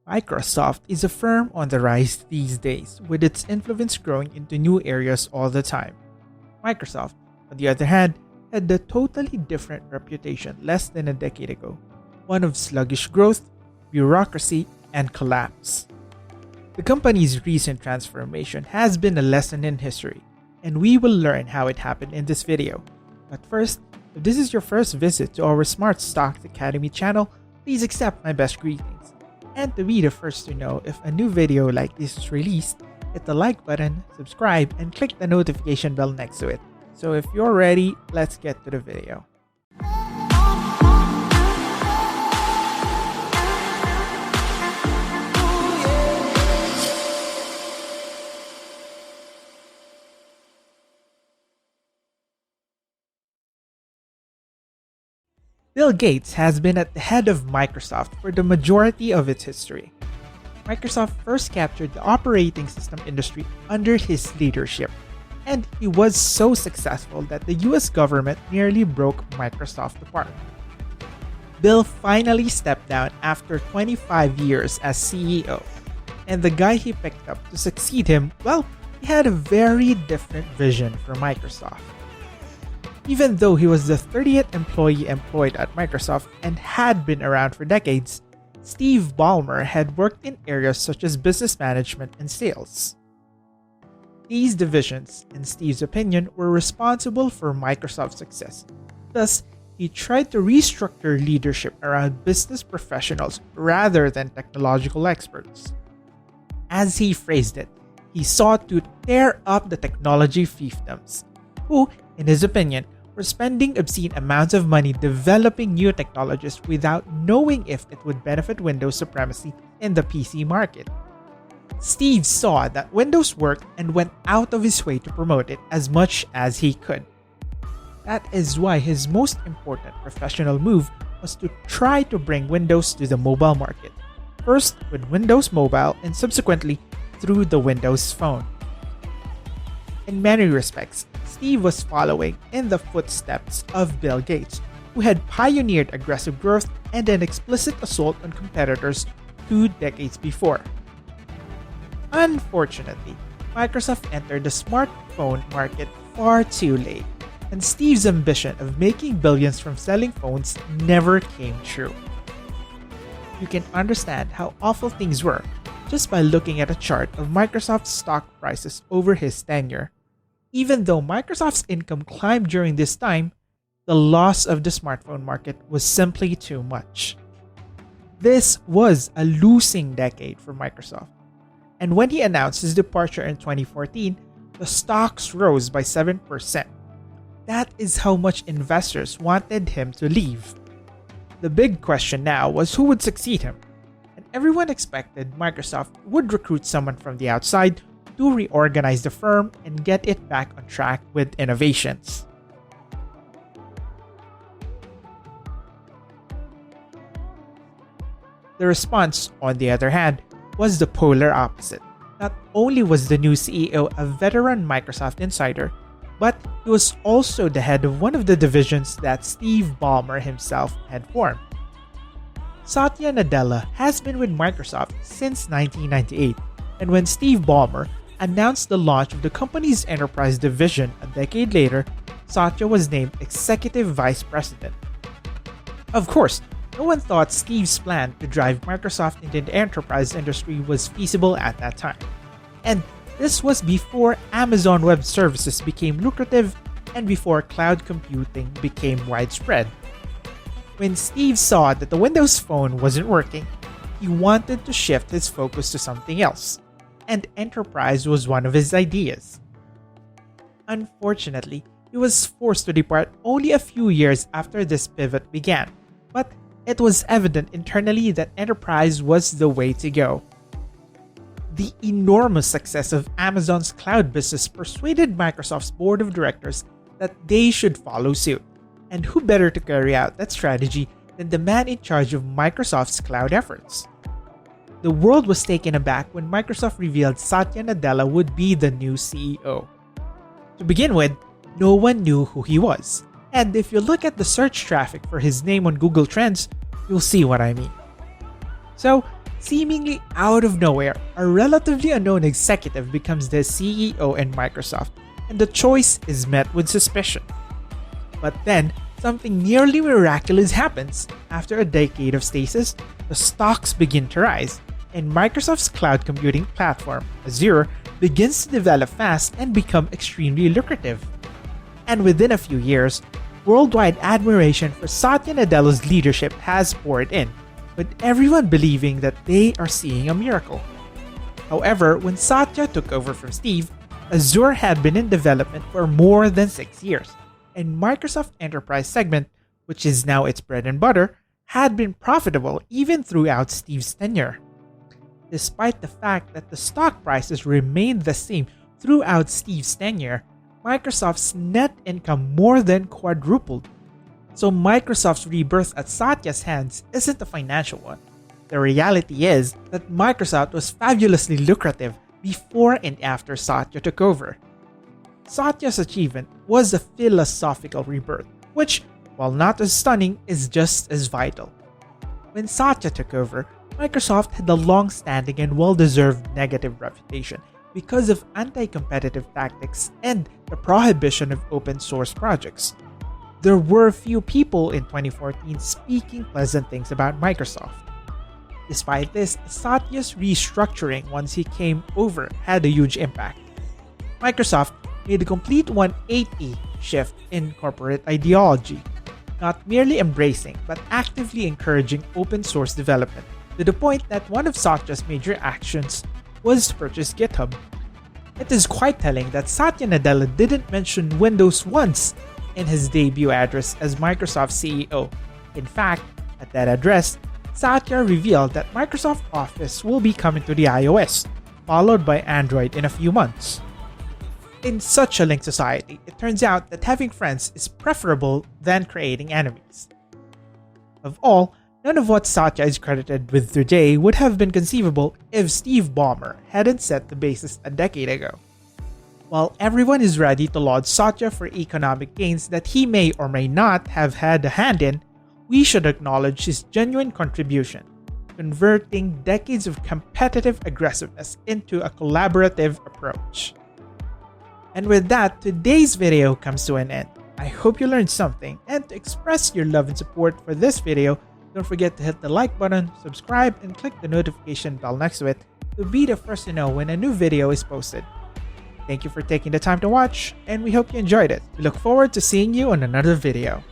Microsoft is a firm on the rise these days, with its influence growing into new areas all the time. Microsoft, on the other hand, had a totally different reputation less than a decade ago, one of sluggish growth, bureaucracy, and collapse. The company's recent transformation has been a lesson in history, and we will learn how it happened in this video. But first, if this is your first visit to our Smart Stocks Academy channel, please accept my best greetings. And to be the first to know if a new video like this is released, hit the like button, subscribe, and click the notification bell next to it. So if you're ready, let's get to the video. Bill Gates has been at the head of Microsoft for the majority of its history. Microsoft first captured the operating system industry under his leadership, and he was so successful that the US government nearly broke Microsoft apart. Bill finally stepped down after 25 years as CEO, and the guy he picked up to succeed him, well, he had a very different vision for Microsoft. Even though he was the 30th employee employed at Microsoft and had been around for decades, Steve Ballmer had worked in areas such as business management and sales. These divisions, in Steve's opinion, were responsible for Microsoft's success. Thus, he tried to restructure leadership around business professionals rather than technological experts. As he phrased it, he sought to tear up the technology fiefdoms, who, in his opinion, were spending obscene amounts of money developing new technologies without knowing if it would benefit Windows supremacy in the PC market. Steve saw that Windows worked and went out of his way to promote it as much as he could. That is why his most important professional move was to try to bring Windows to the mobile market, first with Windows Mobile and subsequently through the Windows Phone. In many respects, Steve was following in the footsteps of Bill Gates, who had pioneered aggressive growth and an explicit assault on competitors 2 decades before. Unfortunately, Microsoft entered the smartphone market far too late, and Steve's ambition of making billions from selling phones never came true. You can understand how awful things were just by looking at a chart of Microsoft's stock prices over his tenure. Even though Microsoft's income climbed during this time, the loss of the smartphone market was simply too much. This was a losing decade for Microsoft, and when he announced his departure in 2014, the stocks rose by 7%. That is how much investors wanted him to leave. The big question now was who would succeed him, and everyone expected Microsoft would recruit someone from the outside to reorganize the firm and get it back on track with innovations. The response, on the other hand, was the polar opposite. Not only was the new CEO a veteran Microsoft insider, but he was also the head of one of the divisions that Steve Ballmer himself had formed. Satya Nadella has been with Microsoft since 1998, and when Steve Ballmer announced the launch of the company's enterprise division a decade later, Satya was named Executive Vice President. Of course, no one thought Steve's plan to drive Microsoft into the enterprise industry was feasible at that time. And this was before Amazon Web Services became lucrative and before cloud computing became widespread. When Steve saw that the Windows Phone wasn't working, he wanted to shift his focus to something else, and enterprise was one of his ideas. Unfortunately, he was forced to depart only a few years after this pivot began, but it was evident internally that enterprise was the way to go. The enormous success of Amazon's cloud business persuaded Microsoft's board of directors that they should follow suit, and who better to carry out that strategy than the man in charge of Microsoft's cloud efforts? The world was taken aback when Microsoft revealed Satya Nadella would be the new CEO. To begin with, no one knew who he was, and if you look at the search traffic for his name on Google Trends, you'll see what I mean. So, Seemingly out of nowhere, a relatively unknown executive becomes the CEO in Microsoft, and the choice is met with suspicion. But then, something nearly miraculous happens. After a decade of stasis, the stocks begin to rise, and Microsoft's cloud computing platform, Azure, begins to develop fast and become extremely lucrative. And within a few years, worldwide admiration for Satya Nadella's leadership has poured in, with everyone believing that they are seeing a miracle. However, when Satya took over from Steve, Azure had been in development for more than 6 years, and Microsoft Enterprise segment, which is now its bread and butter, had been profitable even throughout Steve's tenure. Despite the fact that the stock prices remained the same throughout Steve's tenure, Microsoft's net income more than quadrupled. So Microsoft's rebirth at Satya's hands isn't a financial one. The reality is that Microsoft was fabulously lucrative before and after Satya took over. Satya's achievement was a philosophical rebirth, which, while not as stunning, is just as vital. When Satya took over, Microsoft had a long-standing and well-deserved negative reputation because of anti-competitive tactics and the prohibition of open-source projects. There were few people in 2014 speaking pleasant things about Microsoft. Despite this, Satya's restructuring once he came over had a huge impact. Microsoft made a complete 180 shift in corporate ideology, not merely embracing but actively encouraging open source development, to the point that one of Satya's major actions was to purchase GitHub. It is quite telling that Satya Nadella didn't mention Windows once in his debut address as Microsoft CEO. In fact, at that address, Satya revealed that Microsoft Office will be coming to the iOS, followed by Android in a few months. In such a linked society, it turns out that having friends is preferable than creating enemies. Of all, none of what Satya is credited with today would have been conceivable if Steve Ballmer hadn't set the basis a decade ago. While everyone is ready to laud Satya for economic gains that he may or may not have had a hand in, we should acknowledge his genuine contribution, converting decades of competitive aggressiveness into a collaborative approach. And with that, today's video comes to an end. I hope you learned something, and to express your love and support for this video, don't forget to hit the like button, subscribe, and click the notification bell next to it to be the first to know when a new video is posted. Thank you for taking the time to watch, and we hope you enjoyed it. We look forward to seeing you on another video.